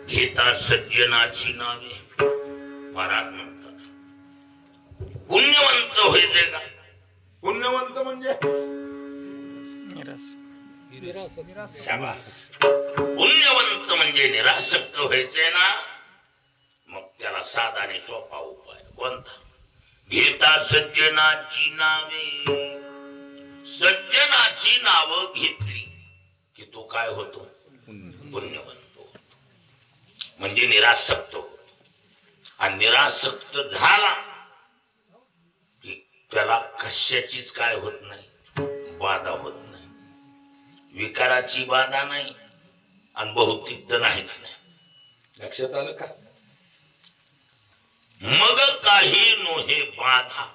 घेता सज्जनाची नावे. महाराज म्हणतात पुण्यवंत व्हायचे का? पुण्यवंत म्हणजे पुण्यवंत म्हणजे निरासक्त व्हायचे ना. मग त्याला साधा आणि सोपा उपाय कोणता? घेता सज्जनाची नावे. सज्जनाची नावं घेतली की तो काय होतो? पुण्यवंत होतो. म्हणजे निरासक्त होतो. आणि निरासक्त झाला की त्याला कशाचीच काय होत नाही, बाधा होत नाही. विकाराची बाधा नाही आणि भौतिक तर नाहीच नाही. लक्षात आलं का? मग काही नोहे बाधा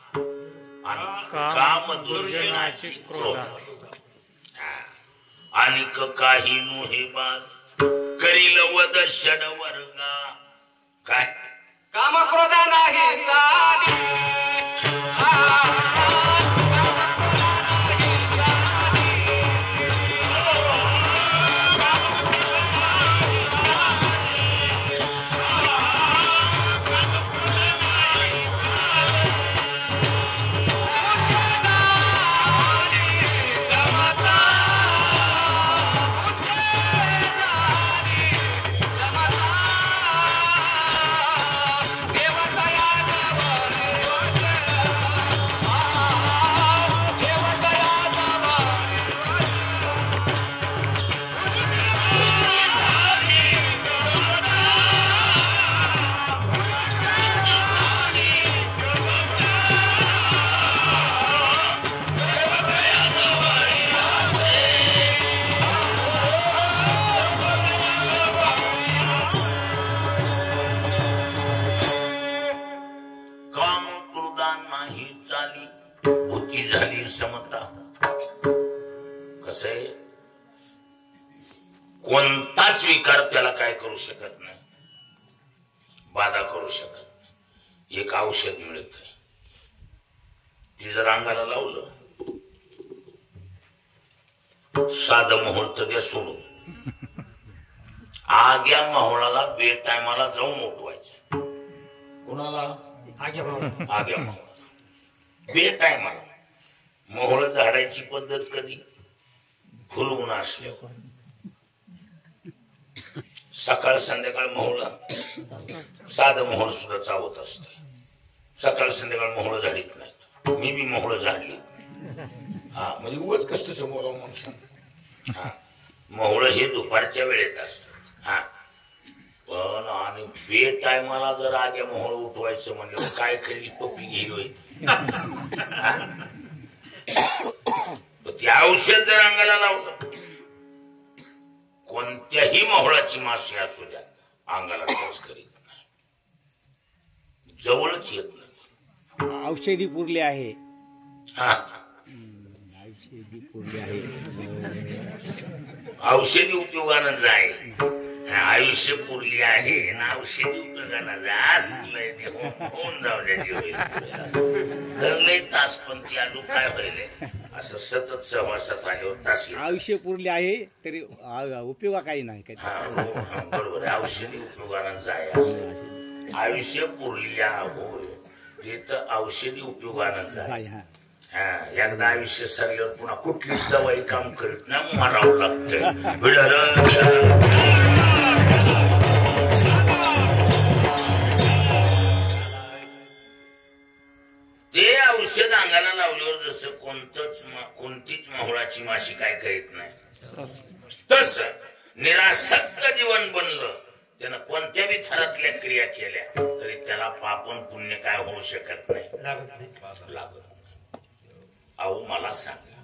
काम दुर्जनाची क्रोध. आणि काही नोहे बाध करील वद षड वर्गा. काय काम क्रोध नाही चाली. समता. कसं आहे, कोणताच विकार त्याला काय करू शकत नाही, बाधा करू शकत नाही. एक औषध मिळत आहे, ती जर अंगाला लावलं, साधं मुहूर्त द्या सोडून, आग्या माहोळाला बेटायमाला जाऊन उठवायचं. कुणाला? आग्या माहोळाला बेटायमाला. मोहळ झाडायची पद्धत कधी? फुलवून असल्यावर. सकाळ संध्याकाळ मोहळ, साधं मोहळ सुद्धा चावत असत. सकाळ संध्याकाळ मोहळ झाडीत नाही. मी बी मोहळ झाडली. हा, म्हणजे उगाच कष्ट समोर म्हणून. हा, मोहळ हे दुपारच्या वेळेत असत. हा, पण आणि बे टायमाला जर आग्या मोहळ उठवायचं म्हणलं काय करी टोपी घेईल. ते औषध जर अंगाला लावलं, कोणत्याही मोहळाची माशी असू द्या, अंगाला टच करीत नाही, जवळच येत नाही. औषधी पुरले आहे. हा, औषधी पुरले आहे. औषधी उपयोगानं जाय. आयुष्य पुरली आहे ना, औषधी उपयोगानं जाय. असलंय होऊन जाऊ द्या तास. पण ती आलू काय व्हायले असं सतत सहवासात आल्यावर तास. आयुष्य पुरले आहे तरी उपयोगा काही नाही. बरोबर आहे, औषधी उपयोगानं जाय. आयुष्य पुरली होय, ते तर औषधी उपयोगानं जाय. हा, एकदा आयुष्य सरल्यावर पुन्हा कुठलीच दवाई काम करीत नाही, मारावं लागतं. ते औषध अंगाला लावल्यावर जसं कोणतीच माहुळाची माशी काय करीत नाही, तस निरासक्त जीवन बनलं. त्यानं कोणत्या बी थरातल्या क्रिया केल्या तरी त्याला पापन पुण्य काय होऊ शकत नाही, लागत. अहो मला सांगा,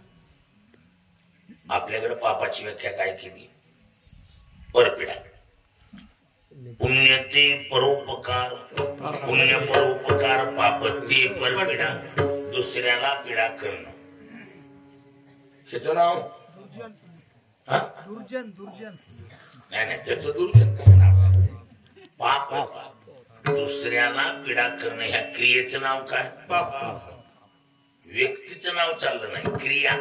आपल्याकडे पापाची व्याख्या काय केली? परपिडा. पुण्य ते परोपकार, पुण्य परोपकार, पाप ते परपिडा, दुसऱ्याला पिडा करणं. ह्याचं नाव दुर्जन. नाही, त्याचं दुर्जन कसं नाव? पाप. दुसऱ्याला पीडा करणं ह्या क्रियेचं नाव काय? व्यक्तीचं नाव चाललं नाही, क्रिया.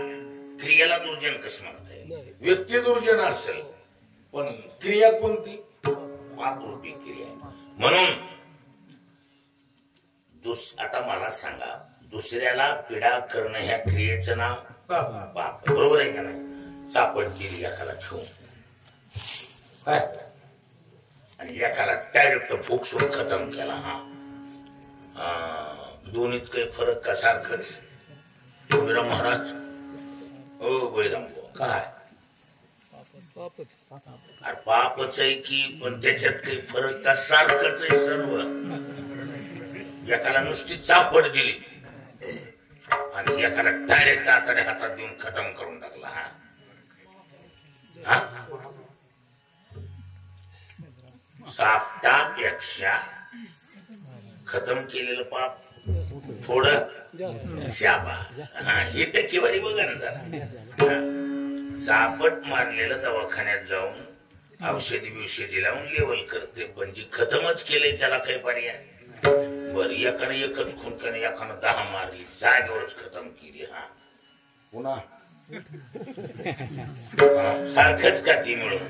क्रियेला दुर्जन कसं म्हणता येईल? व्यक्ती दुर्जन असेल पण क्रिया कोणती? पापरूपी क्रिया. म्हणून आता मला सांगा, दुसऱ्याला पीडा करणं ह्या क्रियेचं नाव पाप, बरोबर आहे का नाही? चापट केली एकाला ठेवून काय, आणि एकाला डायरेक्ट फुकसून खतम केला. दोन्हीत काही फरक का? सारखंच. बळीराम महाराज, ओ बळीराम काय अरे पापच आहे की, पण त्याच्यात काही फरक का? सारखंच आहे सर्व. एकाला नुसती चापड दिली आणि एकाला डायरेक्ट आताडे हातात देऊन खतम करून टाकला. हा, सापटापेक्षा खतम केलेलं पाप थोडं शाबास. ही टक्केवारी बघा ना जरा. चापट मारलेलं दवाखान्यात जाऊन औषधी बिवषधी लावून लेवल करते, पण जी खतमच केले त्याला काही पर्याय? बर, एकाने एकच खुनकाने, एकानं 10 मारली, जागेवरच खतम केली. पुन्हा सारखंच का ती मिळून?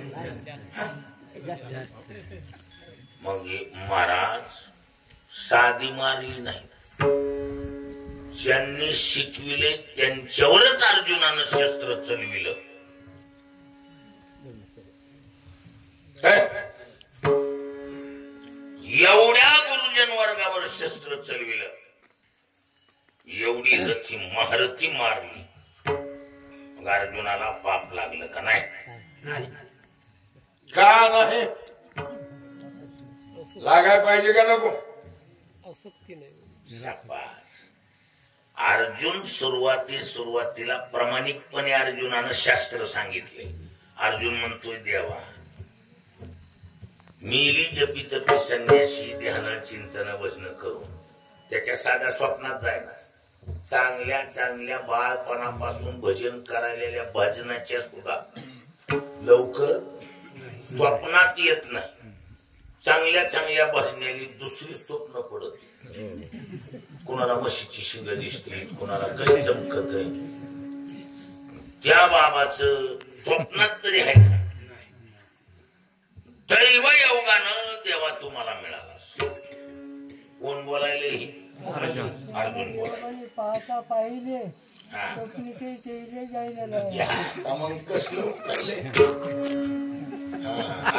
मग महाराज साधी मारली नाही, ज्यांनी शिकविले त्यांच्यावरच अर्जुनानं शस्त्र चलविलं. एवढ्या गुरुजन वर्गावर शस्त्र चलविलं, एवढी रथी महारथी मारली. मग अर्जुनाला पाप लागलं का नाही? का नाही लागाय पाहिजे का नको? शाबास. अर्जुन सुरुवातीला प्रामाणिकपणे अर्जुनानं शास्त्र सांगितले. अर्जुन म्हणतोय, देवा मीली जपी तपी संन्यासी ध्यान चिंतन वजन करून त्याच्या साध्या स्वप्नात जायना. चांगल्या चांगल्या बाळपणापासून भजन करायलेल्या भजनाच्या सुद्धा लवकर स्वप्नात येत नाही. चांगल्या चांगल्या भजनेली दुसरी स्वप्न पडत. कुणाला म्हशीची शिंग दिसते, कुणाला काही चमकत आहे. त्या बाबाचं स्वप्नात तरी आहे का? दैव योगानं देवा तुम्हाला मिळाला. कोण बोलायले? अर्जुन बोलायले. पाहता पाहिले मग कसलं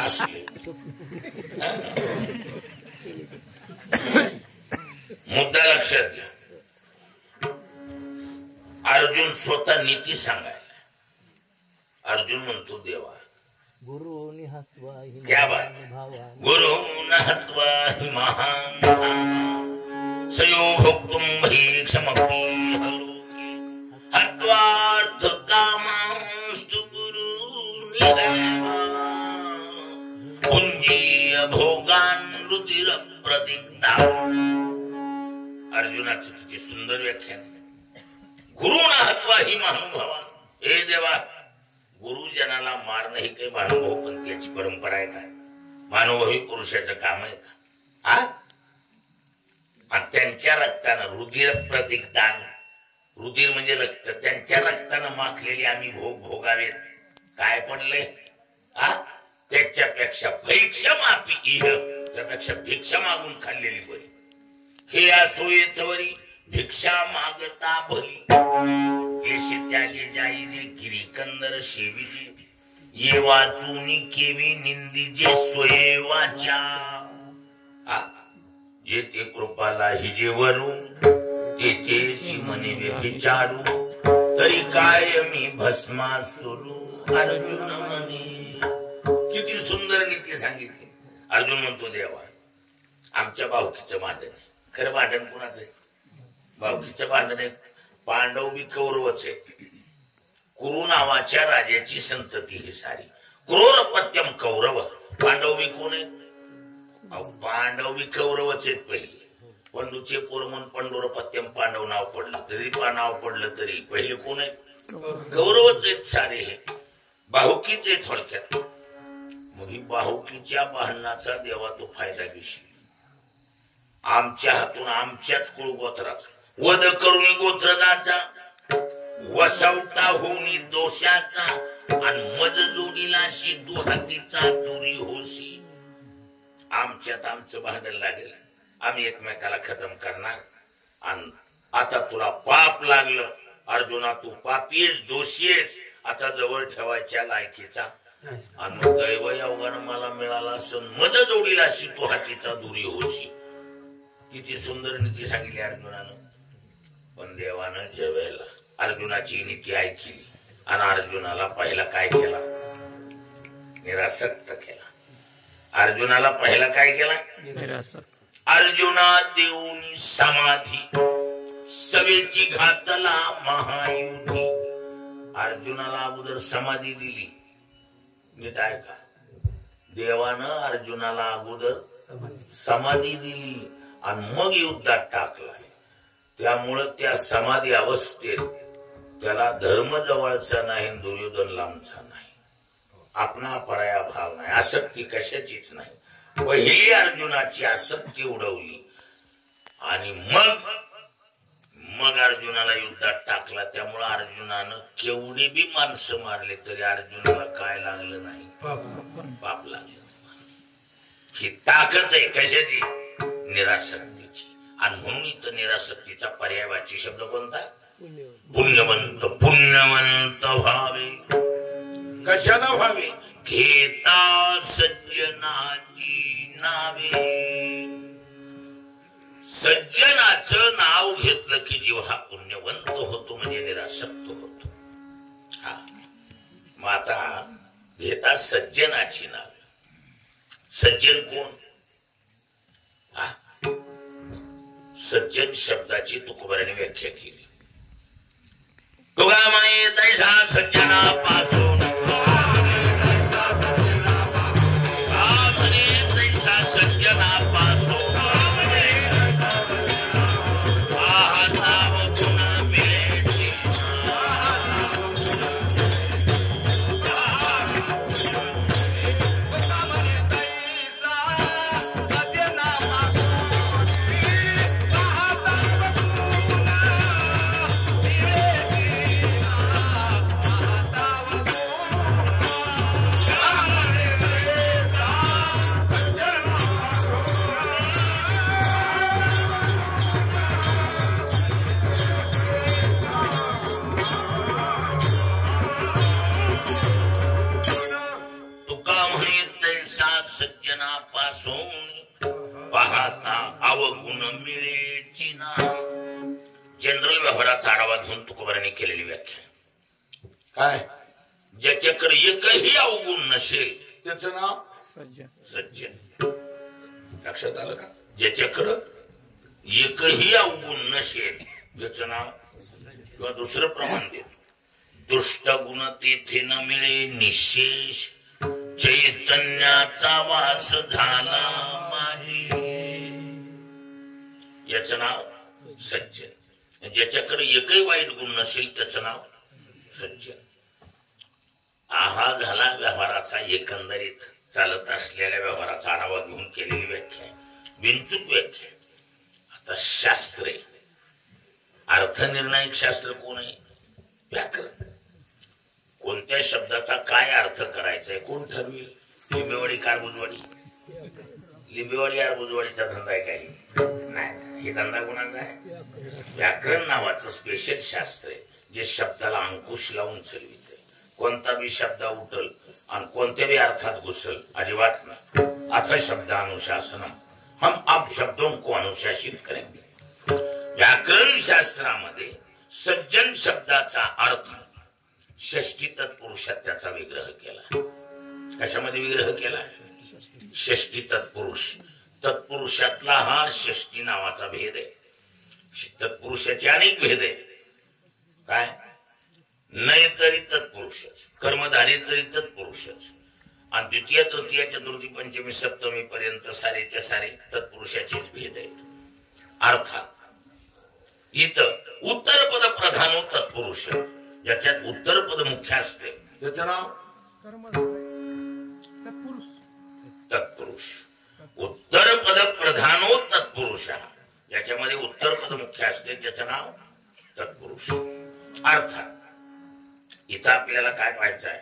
असले मुद्दा लक्षात घ्या. अर्जुन स्वतः नीती सांगायला. अर्जुन म्हणतो, देवा क्या बात, गुरु नहत्वा हि महान सयो भोक्तुम भीक्षमपि हलोके हत्वार्थ कामांस्तु गुरु निरैवा पुंजीय भोगान रुधिर प्रदिग्धा. अर्जुनाचं किती सुंदर व्याख्यान. गुरु नहत्वा हि महानुभावा. हे देवा, गुरुजनाला मारणं ही काही महानुभव पंथाची परंपरा आहे का? मानवभावी पुरुषाचं काम आहे का? आणि त्यांच्या रक्तानं रुधिर प्रदिग्धान, रुधिर म्हणजे रक्त, त्यांच्या रक्तानं माखलेली आम्ही भोग भोगावेत. काय पडले? त्याच्यापेक्षा भैक्षा मापी इह, त्यापेक्षा भिक्षा मागून खाल्लेली बरी. हे असोयेतवरी भिक्षा मागता भली. देश त्यागे जाई जे गिरीकंदर शेविजे ये वाचूनी केवी निंदी जे स्वये वाचा. जे ते कृपाला हि जे वरू ते तेची मने व्यभिचारू तरी काय मी भस्मासुरू. अर्जुन म्हणे, किती सुंदर नीती सांगितली. अर्जुन म्हणतो, देवा आमच्या भावकीचं भांडण आहे. खरं भांडण कुणाचं आहे? भावकीचं भांडण आहे. पांडव बी कौरवच आहे. कुरु नावाच्या राजाची संतती ही सारी. क्रूरपत्यम कौरव. पांडव बी कोण आहेत? पांडव बी कौरवच आहेत पहिले. पंडूचे पोर म्हणून पंडुरपत्यम पांडव नाव पडलं तरी नाव पडलं तरी पहिले कोण आहेत? कौरवच आहेत सारे. हे बाहुकीच आहे थोडक्यात. मग ही बाहुकीच्या भांडणाचा देवा तो फायदा घेशील. आमच्या हातून आमच्याच कुळगोत्राचा वध करून गोत्र जाचा, वसवटा होऊन दोषाचा, आणि मज जोडीला शिदू हातीचा दुरी होशी. आमच्यात आमचं भांडण लागेल, आम्ही एकमेकाला खतम करणार. आणि आता तुला पाप लागलं अर्जुना, तू पापीस दोषीस, आता जवळ ठेवायच्या लायकीचा. आणि मग दैव अवघानं मला मिळाला असं मज जोडीला शिदू हातीचा दुरी होशी. किती सुंदर नीती सांगितली अर्जुनानं. पण देवानं जेवायला अर्जुनाची नीती ऐकली आणि अर्जुनाला पहिला काय केला? निरासक्त केला. अर्जुनाला पहिला काय केला? अर्जुना देऊनी समाधी, सवेची घातला महायुधी. अर्जुनाला अगोदर समाधी दिली. नीट ऐका, देवानं अर्जुनाला अगोदर समाधी दिली आणि मग युद्धात टाकलाय. त्यामुळं त्या समाधी अवस्थेत त्याला धर्म जवळचा नाही, दुर्योधन लांबचा नाही, आपणा पराया भाव नाही, आसक्ती कशाचीच नाही. पहिली अर्जुनाची आसक्ती उडवली आणि मग अर्जुनाला युद्धात टाकला. त्यामुळे अर्जुनानं केवढी बी माणसं मारले तरी अर्जुनाला काय लागलं नाही? पाप लागलं. ही ताकद आहे कशाची? निरासक्तीची. आणि म्हणून इथं निरासक्तीचा पर्यायवाची शब्द कोणता? पुण्यवंत. पुण्यवंत व्हावे. कशानं व्हावे? घेता सज्जनाची नावे. सज्जनाचं नाव घेतलं की जीव हा पुण्यवंत होतो, म्हणजे निरासक्त होतो. हा, मग आता घेता सज्जनाची नावे. सज्जन कोण? हा, सज्जन शब्दाची तुकोबाराने व्याख्या केली. तुका म्हणे तैसा सज्जनापासून, तैसा सज्जनापासून पाहता अवगुण मिळेची ना. जनरल व्यवहाराचा आढावा घेऊन तुकोबारांनी केलेली व्याख्या काय? ज्याच्याकडे एकही अवगुण नसेल त्याचं नाव सज्जन. लक्षात आलं का? ज्याच्याकडं एकही अवगुण नसेल त्याचं नाव. किंवा दुसरं प्रमाण देतो, दुष्ट गुण तेथे न मिळे निशेष, चैतन्याचा वास झाला माझी. याचं नाव सज्जन. ज्याच्याकडे एकही वाईट गुण नसेल त्याचं नाव सज्जन. हा झाला व्यवहाराचा एकंदरीत चालत असलेल्या व्यवहाराचा आढावा घेऊन केलेली व्याख्या, बिनचूक व्याख्या. आता शास्त्रे, अर्थनिर्णायक शास्त्र कोण आहे? व्याकरण. कोणत्या शब्दाचा काय अर्थ करायचा आहे कोण ठरवेल? लिंबेवाडी कारबुजवाडी, लिंबेवाडी कारबुजवाडीचा धंदा आहे काही नाही. हे धंदा कोणाचा आहे? व्याकरण नावाचं स्पेशल शास्त्र आहे जे शब्दाला अंकुश लावून चलवित. कोणता बी शब्द उठल आणि कोणत्या बी अर्थात घुसल अजिबात नाही. अथ शब्दानुशासनम, हम अब शब्दों को अनुशासित करेंगे. व्याकरण शास्त्रामध्ये सज्जन शब्दाचा अर्थ षष्ठी तत्पुरुषात त्याचा विग्रह केला. कशामध्ये विग्रह केला? षष्ठी तत्पुरुष. तत्पुरुषातला हा षष्ठी नावाचा भेद आहे. तत्पुरुषाचे अनेक भेद आहे. काय? नय तरी तत्पुरुषच, कर्मधारी तरी तत्पुरुषच, आणि द्वितीय तृतीय चतुर्थी पंचमी सप्तमी पर्यंत सारेच्या सारे तत्पुरुषाचेच भेद आहेत. अर्थात इथं उत्तरपद प्रधानो तत्पुरुष, ज्याच्यात उत्तरपद मुख्य असते त्याचं नाव तत्पुरुष. उत्तर पद प्रधानो तत्पुरुष, याच्यामध्ये उत्तर पद मुख्य असते, त्याचं नाव तत्पुरुष. अर्थात इथं आपल्याला काय पाहायचं आहे,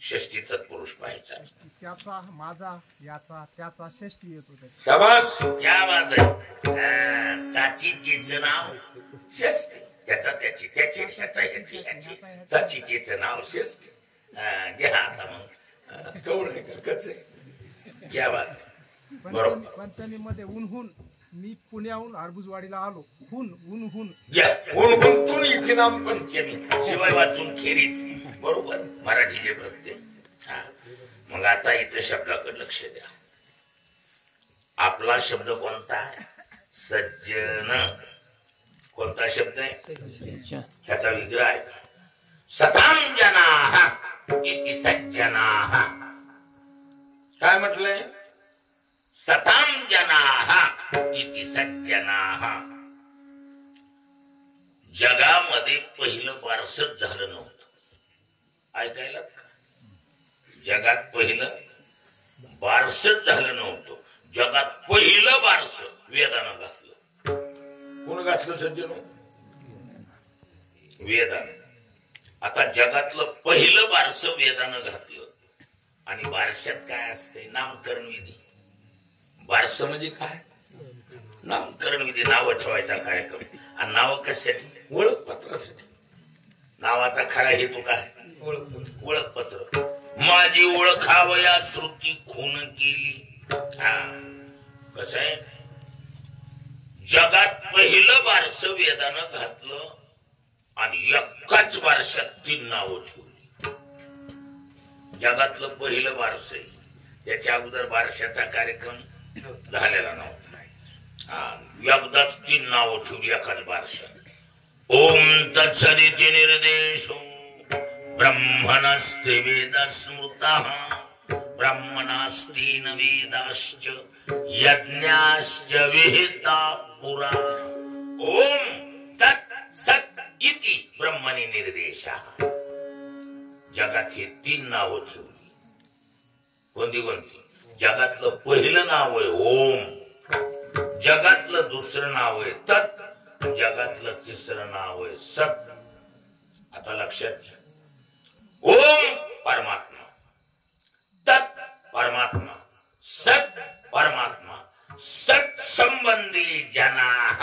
षष्टी तत्पुरुष पाहायचा. त्याचा, माझा, याचा, त्याचा षष्टी येतो. शाबास, क्या बात आहे. चाचीचेचं नाव षष्टी, त्याचा त्याची, त्याची ह्याचा ह्याची ह्याची, चाचीचेचं नाव षष्टी. घ्या आता मग कवळ आहे का कच आहे. क्या बात आहे. बरोबर. पंचमी मध्ये उन्हून, मी पुण्याहून हरभुजवाडीला आलो. हुन उन्हून, उन्हून इथे नाम पंचमी, शिवाय वाचून खेरीच. बरोबर, मराठीचे प्रत्यय. हा, मग आता इथे शब्दाकडे लक्ष द्या. आपला शब्द कोणता आहे, सज्जन. कोणता शब्द आहे, ह्याचा विग्रह आहे. सतां जनाः इति सज्जनाः. काय म्हटलंय, सतां जनाः इति सज्जनाः. जगामध्ये पहिलं बारसच झालं नव्हतं. ऐकायला, जगात पहिलं बारसच झालं नव्हतं. जगात पहिलं बारस वेदानं घातलं. कोण घातलं सज्जन, वेदानं. आता जगातलं पहिलं बारस वेदानं घातलं. आणि बारशात काय असते, नामकरण विधी. बारस म्हणजे काय, नामकरण विधी, नाव ठेवायचा कार्यक्रम. आणि नाव कशासाठी, ओळखपत्रासाठी. नावाचा खरा हेतू काय, ओळखपत्र. माझी ओळखावया श्रुती खून केली. हा, कसं आहे, जगात पहिलं बारस वेदानं घातलं आणि एकाच बारशात 3 नावं ठेवली. जगातलं पहिलं बारस आहे, त्याच्या अगोदर बारशाचा कार्यक्रम झालेला नव्हता. एकदाच 3 नावं ठेवली एकाच बारशात. ओम तत्सदिति निर्देशो ब्रह्मणस्ते वेद स्मृतः ब्रह्मणास्तीन वेदाश्च यज्ञाश्च विहिता पुरा. ओम तत् सत् इति ब्रह्मणि निर्देशः. जगात हे 3 नावं ठेवली. कोणती कोणती, जगातलं पहिलं नाव आहे ओम, जगातलं दुसरं नाव आहे तत्, जगातलं तिसरं नाव आहे सत. आता लक्षात घ्या, ओम परमात्मा, तत् परमात्मा, सत परमात्मा. सत संबंधी जनाः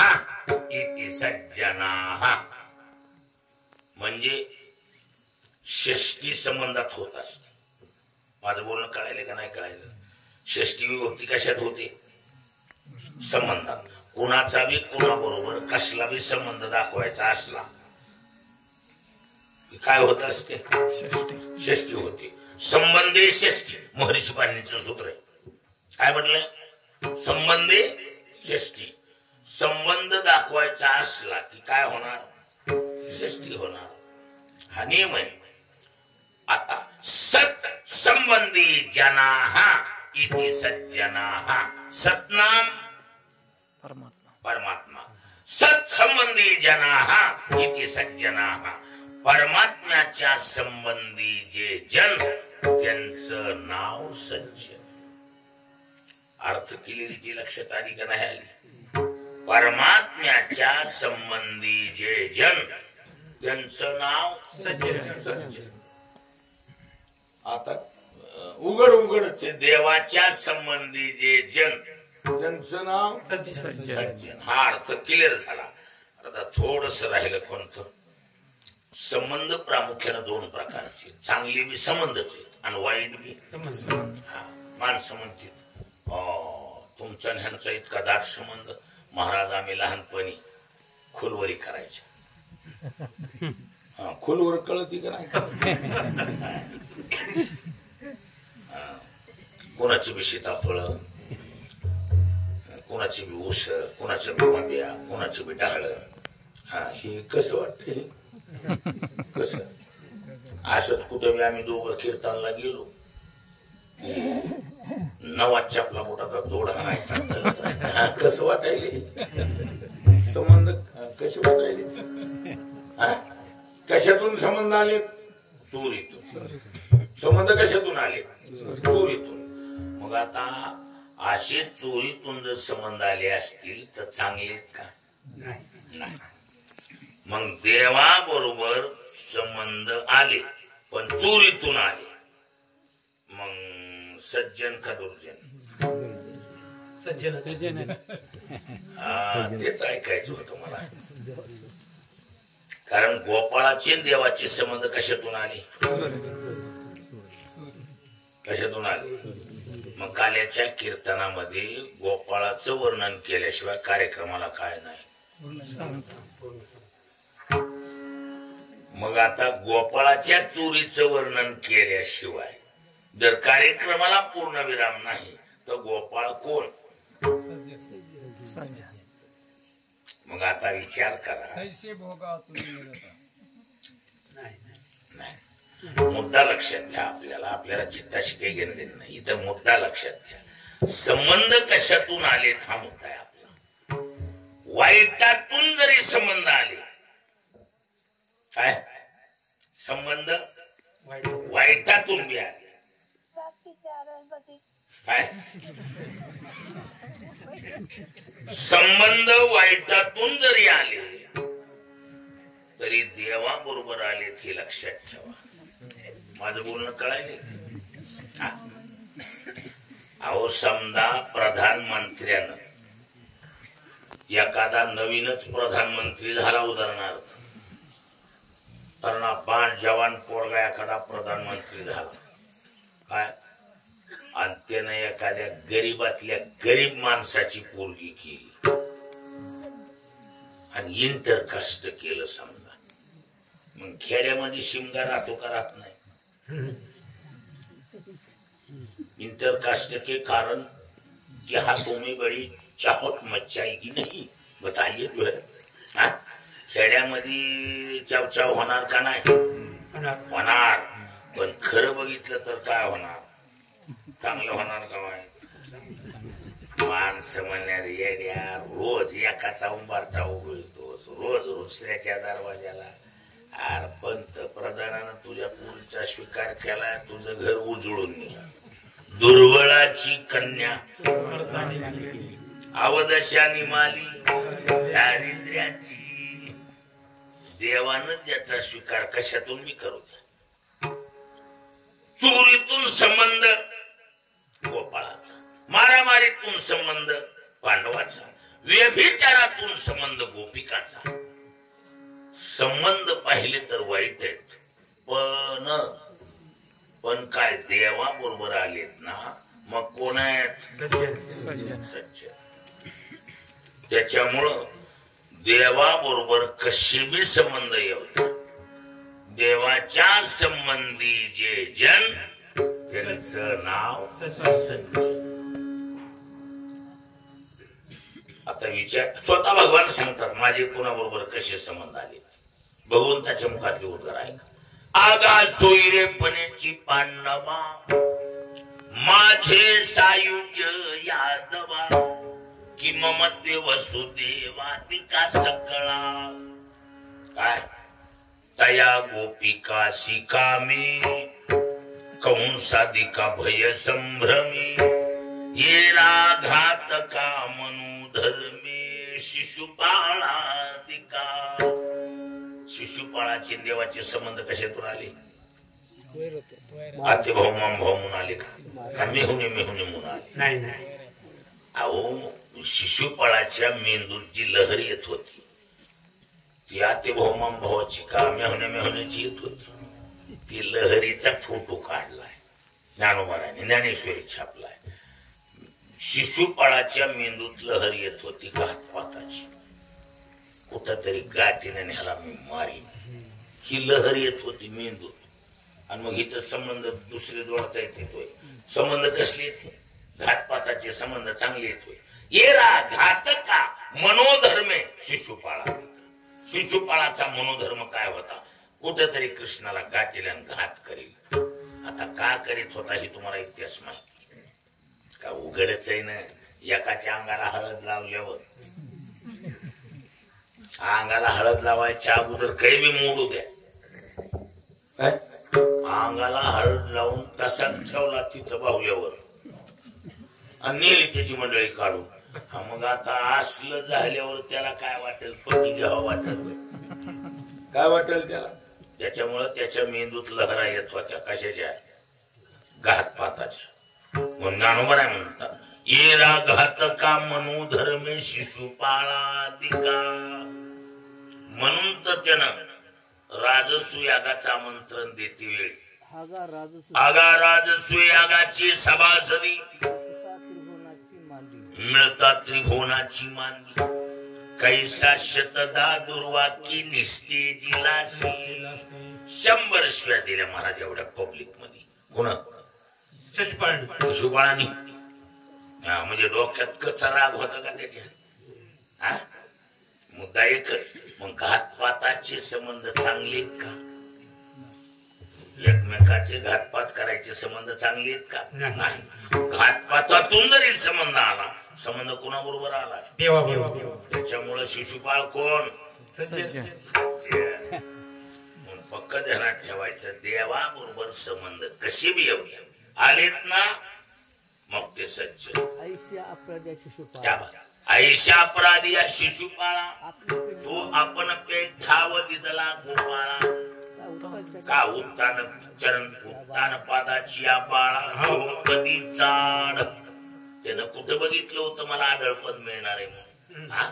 इति सज्जनाः. म्हणजे षष्टी संबंधात होत असते. माझं बोलणं कळायलं का नाही कळायलं. षष्टी विभक्ती कशात होते, संबंधात. कुणाचा बी कुणाबरोबर कसला बी संबंध दाखवायचा असला काय होत असते, षष्टी होते. संबंधे षष्टी, महर्षी पाणीचं सूत्र आहे. काय म्हटलंय, संबंधे षष्टी. संबंध दाखवायचा असला की काय होणार, षष्टी होणार. हा नियम आहे. आता सत संबंधी जनाः इति सज्जनाः. सतनाम परमात्मा, सत संबंधी जनाः इति सज्जनाः. परमात्म्याच्या संबंधी जे जन, त्यांचं नाव सज्जन. अर्थ क्लिअरिटी लक्षात आली का नाही आली. परमात्म्याच्या संबंधी जे जन, त्यांचं नाव सज्जन. आता उघडच देवाच्या संबंधी जे जन, त्यांचं नाव सज्जन. हा अर्थ क्लिअर झाला. आता थोडस राहिलं कोणतं, संबंध प्रामुख्याने 2 प्रकारचे. चांगले बी संबंधच आहेत आणि वाईट बी. माणसं म्हणतील तुमचा ह्यांचा इतका दाट संबंध, महाराज आम्ही लहानपणी खुलवरी करायच्या. खुलवर कळती का नाही, कोणाची बी सीताफळ, कोणाची बी ऊस, कोणाच्या बी आंब्या, कोणाची बी डाळ. हे कसं वाटत, कसं असंच कुठं बी आम्ही दोघं कीर्तनला गेलो, नवा चपला मोठा जोड आणायचा. कसं वाटायले संबंध, कसे वाटायले. कशातून संबंध आले, चोरीतून. संबंध कशातून आले, चोरीतून. मग आता असे चोरीतून जर संबंध आले असतील तर चांगले आहेत का? नाही. मग देवाबरोबर संबंध आले पण चोरीतून आले, मग सज्जन का दुर्जन? तेच ऐकायचं होतं मला. कारण गोपाळाचे देवाचे संबंध कशातून आले? कशातून आले? मग काल्याच्या कीर्तनामध्ये गोपाळाचं वर्णन केल्याशिवाय कार्यक्रमाला काय नाही. मग आता गोपाळाच्या चोरीचं वर्णन केल्याशिवाय जर कार्यक्रमाला पूर्ण विराम नाही तर गोपाळ कोण? मग आता विचार करा. नाही, मुद्दा लक्षात घ्या. आपल्याला चित्ताशी काही घेणं देणं नाही. इथं मुद्दा लक्षात घ्या. संबंध कशातून आलेत हा मुद्दा आहे आपला. वाईटातून जरी संबंध आले, काय संबंध वाईटातून बी आले, काय संबंध वाईटातून जरी आले तरी देवाबरोबर आले हे लक्षात ठेवा. माझं बोलणं कळायले? अहो समजा प्रधानमंत्र्यानं एखादा नवीनच प्रधानमंत्री झाला, उदाहरणार्थ पाच जवान पोरगा एखादा प्रधानमंत्री झाला, काय आणि त्यानं एखाद्या गरीबातल्या गरीब माणसाची पोरगी केली आणि इंटरकास्ट केलं समजा, मग खेड्यामध्ये शिमगा राहतो का? राहत नाही. इंटरकास्ट के कारण कि हाथों में बड़ी चाहत मच जाएगी नहीं, बताइए जो है. खेड्यामध्ये चावचाव होणार का? नाही होणार. पण खरं बघितलं तर काय होणार? चांगलं होणार का? माणसं म्हणणार येड्या रोज एकाचा उंबारटा उघडतोस, रोज दुसऱ्याच्या दरवाजाला. अरे पंतप्रधानानं तुझ्या पोरीचा स्वीकार केला, तुझं घर उजळून निघालं. दुर्बळाची कन्या अवदशा निमाली, दारिद्र्याची. देवानं ज्याचा स्वीकार कशातून मी करू द्या. चोरीतून संबंध गोपाळाचा, मारामारीतून संबंध पांडवाचा, व्यभिचारातून संबंध गोपिकाचा. संबंध पाहिले तर वाईट आहेत, पण काय देवा बरोबर आलेत ना, मग कोण आहेत? सच्चे. त्याच्यामुळं देवा बरोबर कशी बी संबंध येऊ, देवाच्या संबंधी जे जन त्यांचं नाव सच्चे. आता विचार स्वतः भगवान सांगतात माझे कोणाबरोबर कसे संबंध आले. भगवंताच्या मुखातले उद्गार आहे. आगा सोयरेपणेची पांडवा, माझे सायुज यादवा, कि ममत्वे वसुदेवातिका सकळा. काय तया गोपिका शिकामी, कंसादिका भय संभ्रमी, ये राघातका मनुधर्मे, शिशुपाळादिका. शिशुपाळाचे देवाचे संबंध कशातून आले? आते भाऊ माम भाऊ म्हणून आले का? मेहुणे मेहुणे म्हणून आले? नाही. अहो शिशुपाळाच्या मेंदूत जी लहर येत होती ती आते भाऊ माम भावाची का मेहुणे मेहुण्याची येत होती? ती लहरीचा फोटो काढलाय ज्ञानोबाराने, ज्ञानेश्वरी छापलाय. शिशुपाळाच्या मेंदूत लहर येत होती घातपाताची. कुठंतरी गाठीने ह्याला मी मारीन, ही लहर येत होती मेंदूत. आणि मग इथं संबंध दुसरे जोडता येतोय. संबंध कसले येते? घातपाताचे संबंध चांगले येतोय. येरा घातका मनोधर्मे शिशुपाळा. शिशुपाळाचा मनोधर्म काय होता? कुठेतरी कृष्णाला गाठील आणि घात करील. आता का करीत होता हे तुम्हाला इतिहास माहिती का? उघडच आहे ना. एकाच्या अंगाला हळद लावल्यावर, अंगाला हळद लावायच्या अगोदर काही बी मोडू द्या, अंगाला हळद लावून तसाच ठेवला तिथं बाहुल्यावर आणि नेली त्याची मंडळी काढून. हा मग आता असलं झाल्यावर त्याला काय वाटेल? पट्टी घ्यावं वाटेल, काय वाटेल त्याला? त्याच्यामुळं त्याच्या मेंदूत लहरा येत होत्या. कशाच्या? घातपाताच्या. म्हणून ज्ञानोबा नाही म्हणतात, येरा घातका म्हणू धर्मे शिशुपाळादिका. म्हणून तर त्यानं राजसू यागाचं आमंत्रण देते वेळी आगा राजसू यागाची सभासदी मिळतात त्रिभुवनाची मांदी. कैसा शतदा दुर्वाकी निस्तेजीला 100 शिव्या दिल्या महाराज एवढ्या पब्लिक मध्ये. कोण? शिशुपाळांनी. म्हणजे डोक्यात कचा राग होता का त्याच्या? हा, मुद्दा एकच. मग घातपाताचे संबंध चांगले आहेत का? एकमेकाचे घातपात करायचे संबंध चांगले आहेत का? नाही. घातपातातून जरी संबंध आला, संबंध कोणाबरोबर आला? देवाबरोबर. त्याच्यामुळे शिशुपाळ कोण? म्हणून पक्क ध्यानात ठेवायचं, देवाबरोबर संबंध कसे बी येऊ द्या, आलेत ना मग ते सज्जन. आयशा अपराधी या शिशुपाळा, तो आपण पेठाव दिदला गोपाळा. का उत्तान चरण उत्तान पादाची या बाळा तो कधी चाड. त्यानं कुठं बघितलं होतं मला आढळपद मिळणार आहे म्हणून? हा,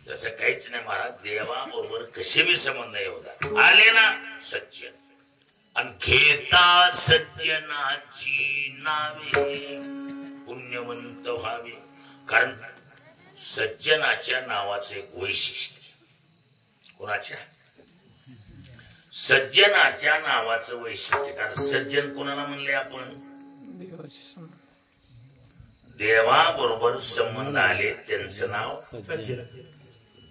तसं काहीच नाही महाराज. देवाबरोबर कसे बी संबंध होता आले ना सज्जन. आणि घेता सज्जनाची नावे पुण्यवंत व्हावे. कारण सज्जनाच्या नावाचं एक वैशिष्ट्य. कोणाच्या? सज्जनाच्या नावाचं वैशिष्ट्य. कारण सज्जन कोणाला म्हणले आपण? देवाबरोबर संबंध आले त्यांचं नाव सज्जन.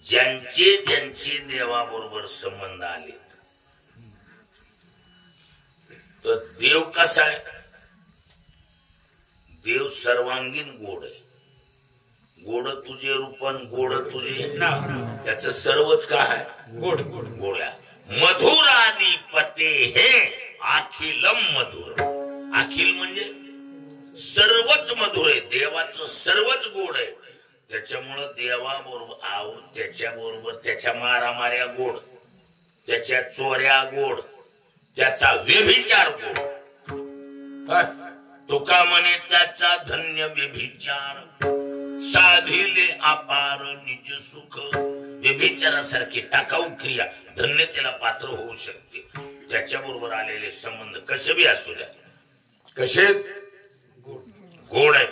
ज्यांचे ज्यांचे देवाबरोबर संबंध आले. तर देव कसा आहे? देव सर्वांगीण गोड आहे. गोड तुझे रूपन गोड तुझे, त्याचं सर्वच काय? गोड. गोड्या मधुराधिपते हे अखिलम मधुर. अखिल म्हणजे सर्वच मधुर आहे. देवाचं सर्वच गोड आहे. त्याच्यामुळं देवाबरोबर त्याच्याबरोबर त्याच्या मारामाऱ्या गोड, त्याच्या चोऱ्या गोड, त्याचा व्यभिचार गोड. तुका म्हणे त्याचा धन्य व्यभिचार साधिले अपार निज सुख. व्यभिचारासारखी टाकाऊ क्रिया धन्य त्याला पात्र होऊ शकते. त्याच्याबरोबर आलेले संबंध कसे बी असू द्या, कसे गोड आहे.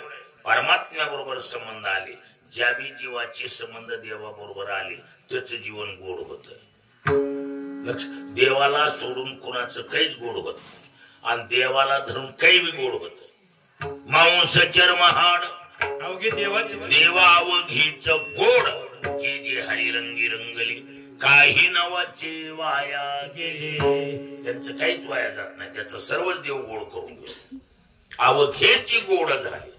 परमात्म्याबरोबर संबंध आले, ज्या बी जीवाचे संबंध देवाबरोबर आले त्याच जीवन गोड होत. देवाला सोडून कोणाचं काहीच गोड होत नाही, आणि देवाला धरून काही बी गोड होत. मांस चर्म हाड देवावघीच गोड, जे जे हरिरंगी रंगले काही नवाचे वाया गेले. त्यांचं काहीच वाया जात नाही, त्याचं सर्वच देव गोड करून गेले. अवघेची गोड झाली.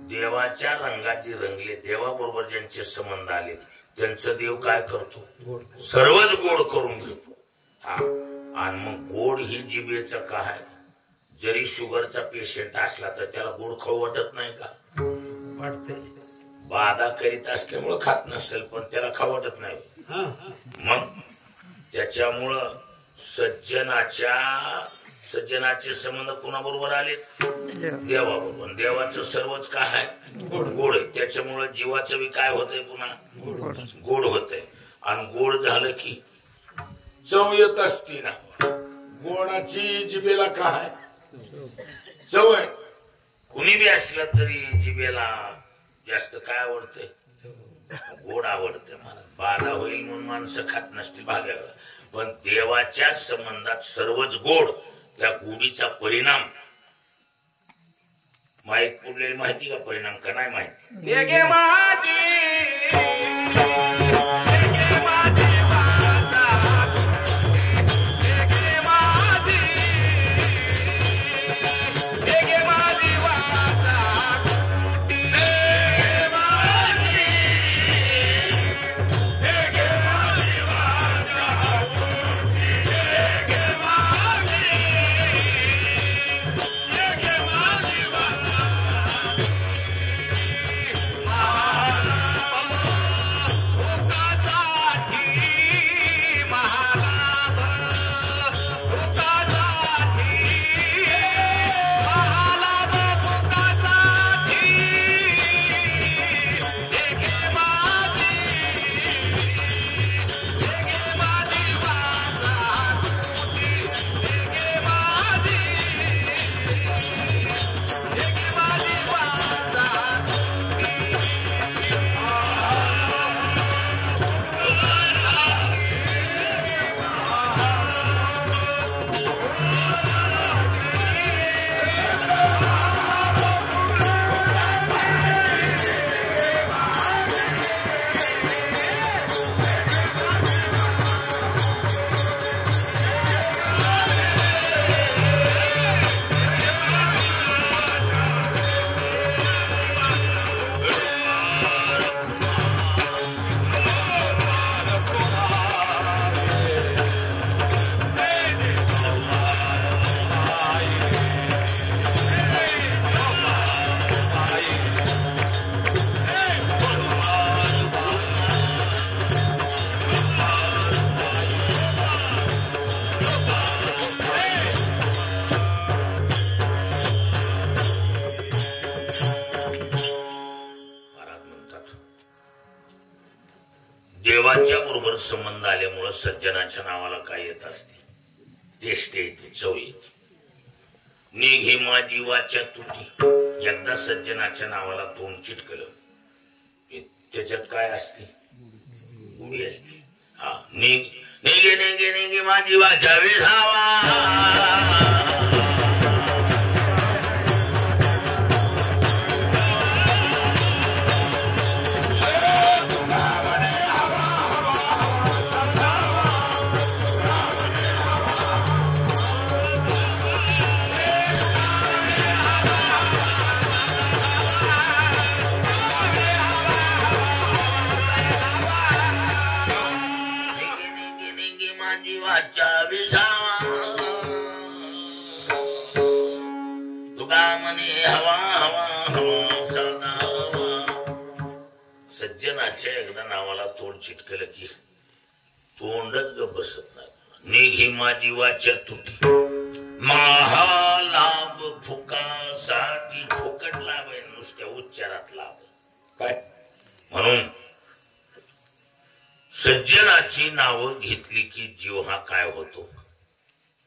देवाच्या रंगाची रंगले, देवाबरोबर ज्यांचे संबंध आले त्यांचं देव काय करतो? सर्वच गोड करून घेतो. हा, आणि मग गोड ही जिभेचं काय? जरी शुगरचा पेशंट असला तर त्याला गोड खाऊ वाटत नाही का? वाटते. बाधा करीत असल्यामुळं खात नसेल, पण त्याला खाऊ वाटत नाही. मग त्याच्यामुळं सज्जनाचे संबंध कोणाबरोबर आले? देवाबरोबर. देवाचं सर्वच काय आहे? गोड आहे. त्याच्यामुळं जीवाचं बी काय होतंय? पुन्हा गोड होतंय. आणि गोड झालं की चव येत असती ना. गोडाची जिभेला काय चव आहे. कुणी बी असलं तरी जिभेला जास्त काय आवडते? गोड आवडते. मला बाधा होईल म्हणून माणसं खात नसतील भागायला, पण देवाच्या संबंधात सर्वच गोड. त्या गोडीचा परिणाम माहीत पुढलेली माहिती का? परिणाम का नाही माहिती? देवाच्या बरोबर संबंध आल्यामुळं सज्जनाच्या नावाला काय येत असते, टेस्ट येते, चव येते. निघे माझी वाचा तुटी, एकदा सज्जनाच्या नावाला तोंड चिटकलं त्याच्यात काय असते, उडी असते. हा, निघे निघे निघे माझी वाचा विसावा. सज्जनाच्या एकदा नावाला तोंड चिटकलं की तोंडच ग बसत नाही. निघी माझी वाचा तुटी, महालाभ फुकासाठी, फुकट लाभ आहे नुसत्या उच्चारात लाभ काय. म्हणून सज्जनाची नावं घेतली की जीव हा काय होतो,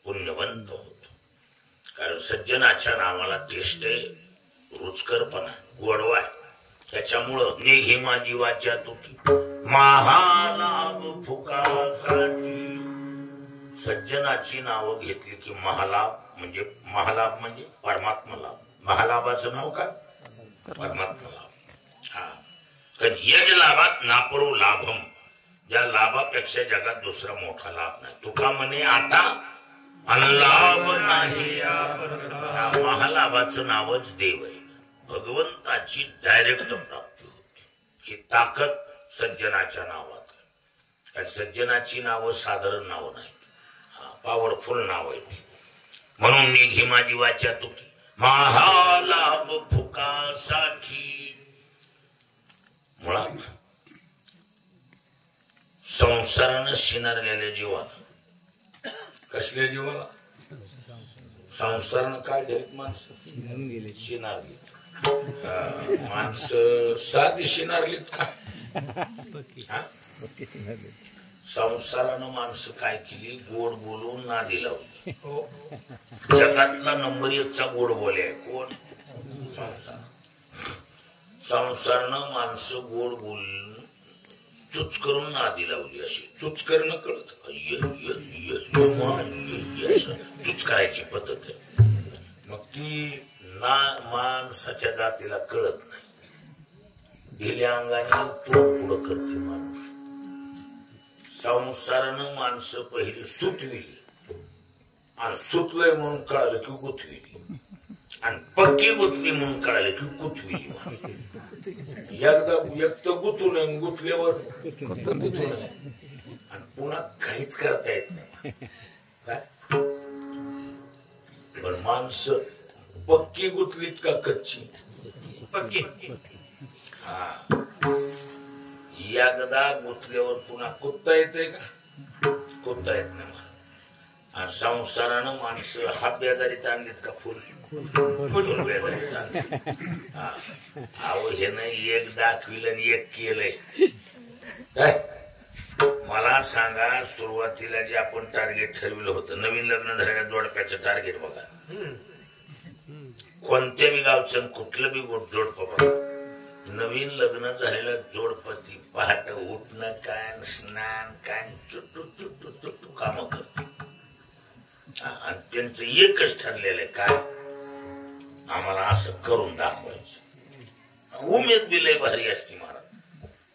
पुण्यवंत होतो. कारण सज्जनाच्या नावाला टेस्ट आहे, रुचकरपणा, गोडवा आहे. त्याच्यामुळं निघी माझी वाचा तुटी, महालाभ फुकासाठी. सज्जनाची नावं घेतली की महालाभ म्हणजे परमात्मा लाभ. महालाभाचं नाव काय, परमात्मा लाभ. हा, कारण यज लाभात नापरो लाभम, ज्या लाभापेक्षा जगात दुसरा मोठा लाभ नाही. तुका म्हणे आता अनलाभ नाही. महालाभाचं नावच देव आहे. भगवंताची डायरेक्ट प्राप्ती होती. ही ताकद सज्जनाच्या नावात. कारण सज्जनाची नावं साधारण नावं नाहीत, पॉवरफुल नाव आहेत. म्हणून निघी माझी वाचा तुटी, महालाभ फुकासाठी. मुळात संसारानं शिनारलेल्या जीवाला, कसल्या जीवाला, संसारानं काय झालीत माणसं, शिनारली. माणसं साधी शिनारलीत का, संसारानं माणसं काय केली, गोड बोलून नादी लावली. जगातला नंबर 1चा गोड बोले आहे कोण, संसार. संसारानं माणसं गोड बोलून चुच करून नादी लावली. अशी चुच करणं कळत, चुच करायची पद्धत आहे. मग ती माणसाच्या जातीला कळत नाही. ढिल्या अंगाने तोंड पुढं करते माणूस. संसारानं माणसं पहिली सुटविली, आणि सुटलंय म्हणून कळालं की गुंतविली, आणि पक्की गुंतली म्हणून कळालं की गुंतविली. एकदा एक तर गुंतू नये, गुंतल्यावर गुंतू नये, आणि पुन्हा काहीच करता येत नाही. पण माणसं पक्की गुंतलीत का कच्ची, पक्की. हा, एकदा गुंतल्यावर पुन्हा कुदता येते का, कुदता येत नाही. आणि संसारानं माणसं हा बेजारीत आणलीत का, फुल फुल बेजारीत आणली. अहो हे नाही एक दाखविलं आणि एक केलंय काय. मला सांगा, सुरुवातीला जे आपण टार्गेट ठरविलं होतं, नवीन लग्न झालेल्या जोडप्याचं टार्गेट बघा. कोणत्या बी गावचं कुठलं बी जोडपं बघा, नवीन लग्न झालेलं जोडपती पहाट उठणं काय, स्नान काय, चुट्टू चुट्टू चुट्टू काम करत. आणि त्यांचं एकच ठरलेलं आहे काय, आम्हाला असं करून दाखवायचं. उमेद बी लय भारी असते महाराज.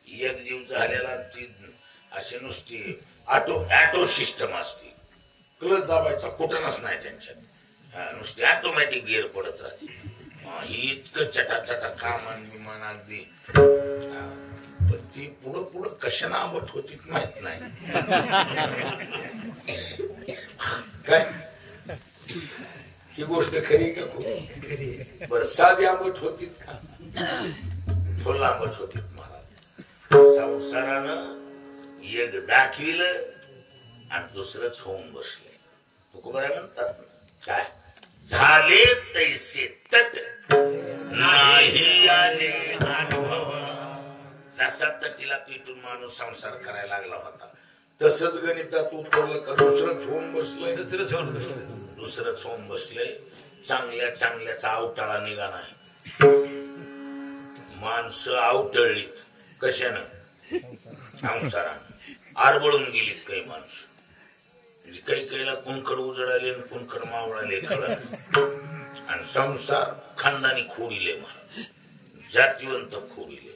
एक जीव झालेला ती अशी नुसती ऑटो सिस्टम असते. क्लच दाबायचा कुठंच नाही त्यांच्यात, नुसती ऑटोमॅटिक गिअर पडत राहते. ही इतकं चटाचटा काम आणि विमान अगदी. पण ती पुढं पुढं कशाने आंबट होती माहित नाही काय. ही गोष्ट खरी का खूप बर. साधी आंबट होती का, फुल आंबट होती महाराज. संसारानं एक दाखविलं आणि दुसरंच होऊन बसले. तुकोबरा म्हणतात काय, झाले तैसे तट नाही आले अनुभव. जसा तटीला पिटून माणूस संसार करायला लागला होता तसंच गणितात उतरलं का दुसरंच होऊन बसलंय. दुसरंच होऊन बसलंय. चांगल्या चांगल्याचा अवटाळा निघाला. माणसं अवटळलीत. कशानं? संसारानं आरबळून गेलीत काही माणसं. म्हणजे काही काहीला कुणकड उजळाले आणि कुणकड मावळाले कळत. आणि संसार खानदानी खोडीले महाराज. जातीवंत खोडीले.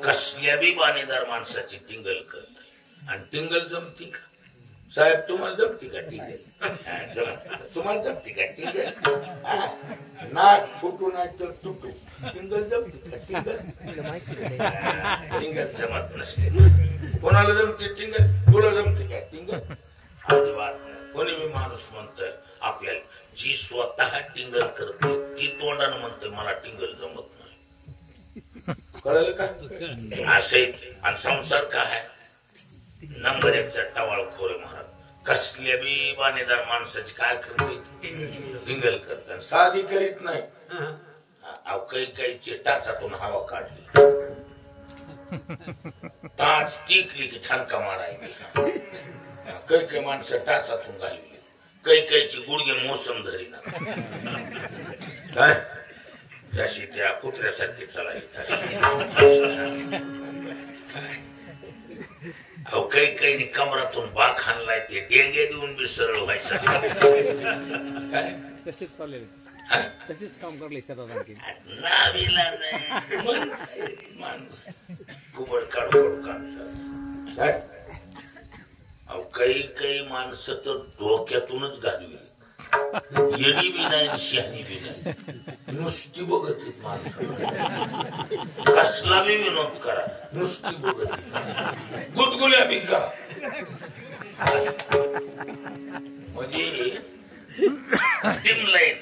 कसल्या बी बाणेदार माणसाची टिंगल करत. आणि टिंगल जमती का साहेब? तुम्हाला जमती का टिंगल? तुम्हाला जमती का टिंगल? नाक फुटू नाक तुटू टिंगल जमती का? टिंगल जमत नसते. कोणाला जमते टिंगल? तुला जमते का टिंगल? अजिबात नाही. कोणी बी माणूस म्हणतोय आपल्याला जी स्वतः टिंगल करते ती तोंडानं म्हणते मला टिंगल जमत नाही. कळलं का? असं. आणि संसार काय आहे? नंबर 1 टवाळ खोरे महाराज. कसल्या बी बाणेदार माणसाची काय करते? टिंगल करतात. साधी करीत नाही. काही काही टाचातून हवा काढली. टाच टिकली की ठणका मारायला. काही काही माणसं टाचातून घालली. काही काहीची गुडघे मोसम धरीना. काय जशी त्या कुत्र्यासारखी चालायची. अहो काही काही कमरातून बाग हाणलाय ते डेंगे देऊन बी सरळ व्हायचं. काय तसेच चाललेले. तसेच काम करले आणखी नावीला माणूस कुबड काढू काम चालू. अहो काही काही माणसं तर डोक्यातूनच घालवी. येडी बी नाही शहाणी बी नाही. नुसती बघत माणसं. कसला बी विनोद करा नुसती बघत. गुदगुल्या बी करा. म्हणजे डिम लाईन.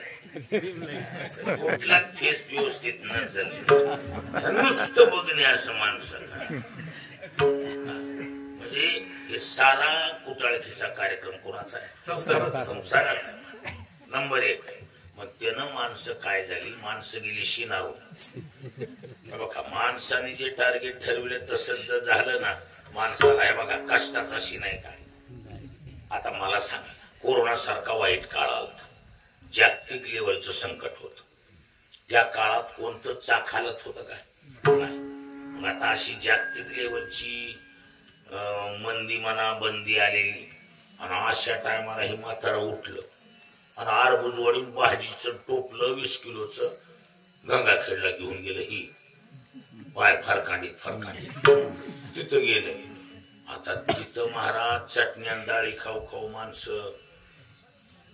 कुठला फेस व्यवस्थित न चालले. नुसतं बघणे असं माणसाला. म्हणजे हे सारा कुटाळकीचा कार्यक्रम कोणाचा आहे? संसाराचा. नंबर 1. मग त्यानं माणसं काय झाली? माणसं गेली शिनारून. बघा माणसाने जे टार्गेट ठरवले तसंच जर झालं ना माणसाला हे बघा कष्टाचा शिन आहे काय. आता मला सांगा कोरोना सारखा वाईट काळ आला. जागतिक लेवलचं संकट होत. त्या काळात कोणतं चाखालत होतं काय? मग आता अशी जागतिक लेवलची मंदी म्हणा बंदी आलेली. आणि अशा टायमाला हे म्हातारा उठलं आणि आरबुजवाडीन भाजीचं टोपलं 20 किलोचं गंगाखेडला घेऊन गेलं. ही पाय फरकांडीत तिथं गेलं. आता तिथं महाराज चटण्या डाळी खाऊ खाऊ माणसं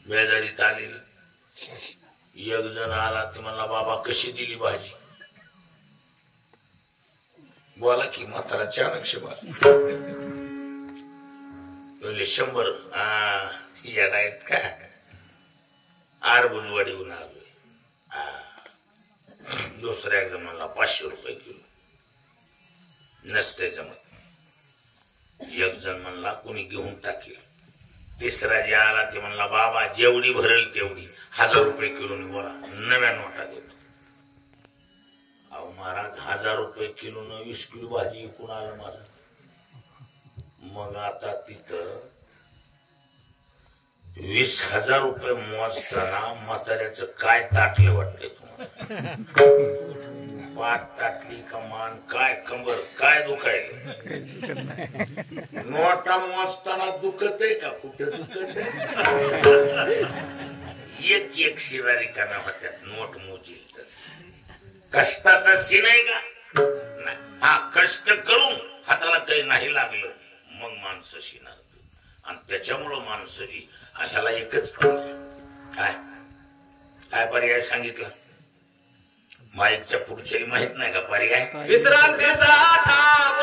बेजारीत आलेली. एक जण आला ते म्हणला बाबा कशी दिली भाजी? बोला की म्हातारा चाणक्ष बोलले 100. याला आहेत का? आरबुजवाडीहून आलोय. दुसऱ्या एक जण म्हणला 500 रुपये किलो. नसते जमत. एक जण म्हणला कोणी घेऊन टाकेल. तिसरा जे आला ते म्हणला बाबा जेवढी भरेल तेवढी 1000 रुपये किलो बोला नव्या नोटा देतो. अहो महाराज 1000 रुपये किलो न 20 किलो भाजी विकून आलं माझं. मग आता तिथं 20,000 रुपये मोजताना म्हाताऱ्याचं काय ताटलं वाटतंय तुम्हाला? पाठ ताटली का मान काय कंबर काय दुखायला? नोटा मोजताना दुखत आहे का? कुठं दुखत आहे? एक एक शिरारी काना होत्यात नोट मोजील तस. कष्टाचा सीन आहे का? नाही. हा कष्ट करून हाताला काही नाही लागलं मग माणसं शिनार. आणि त्याच्यामुळं माणसं जी ह्याला एकच पर्याय काय काय पर्याय सांगितलं? माईकच्या पुढच्या माहित नाही का पर्याय? विश्रांतीचा ठाव